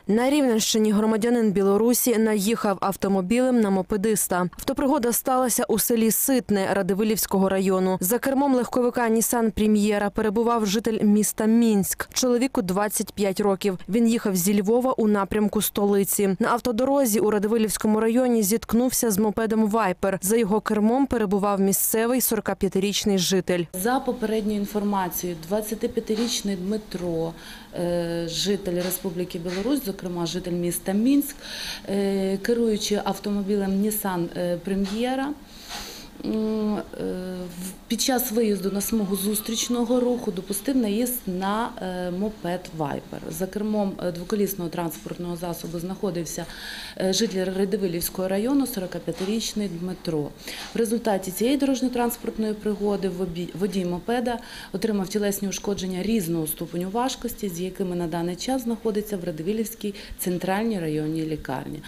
На Рівненщині громадянин Білорусі наїхав автомобілем на мопедиста. Автопригода сталася у селі Ситне Радивилівського району. За кермом легковика Нісан Прем'єра перебував житель міста Мінськ. Чоловіку 25 років. Він їхав зі Львова у напрямку столиці. На автодорозі у Радивилівському районі зіткнувся з мопедом «Вайпер». За його кермом перебував місцевий 45-річний житель. За попередньою інформацією, 25-річний Дмитро, житель Республіки Білорусь, зокрема житель міста Мінськ, керуючи автомобілем Нісан Прем'єра, під час виїзду на смугу зустрічного руху допустив наїзд на мопед «Вайпер». За кермом двоколісного транспортного засобу знаходився житель Радивилівського району 45-річний Дмитро. В результаті цієї дорожньо-транспортної пригоди водій мопеда отримав тілесні ушкодження різного ступеню важкості, з якими на даний час знаходиться в Радивилівській центральній районній лікарні.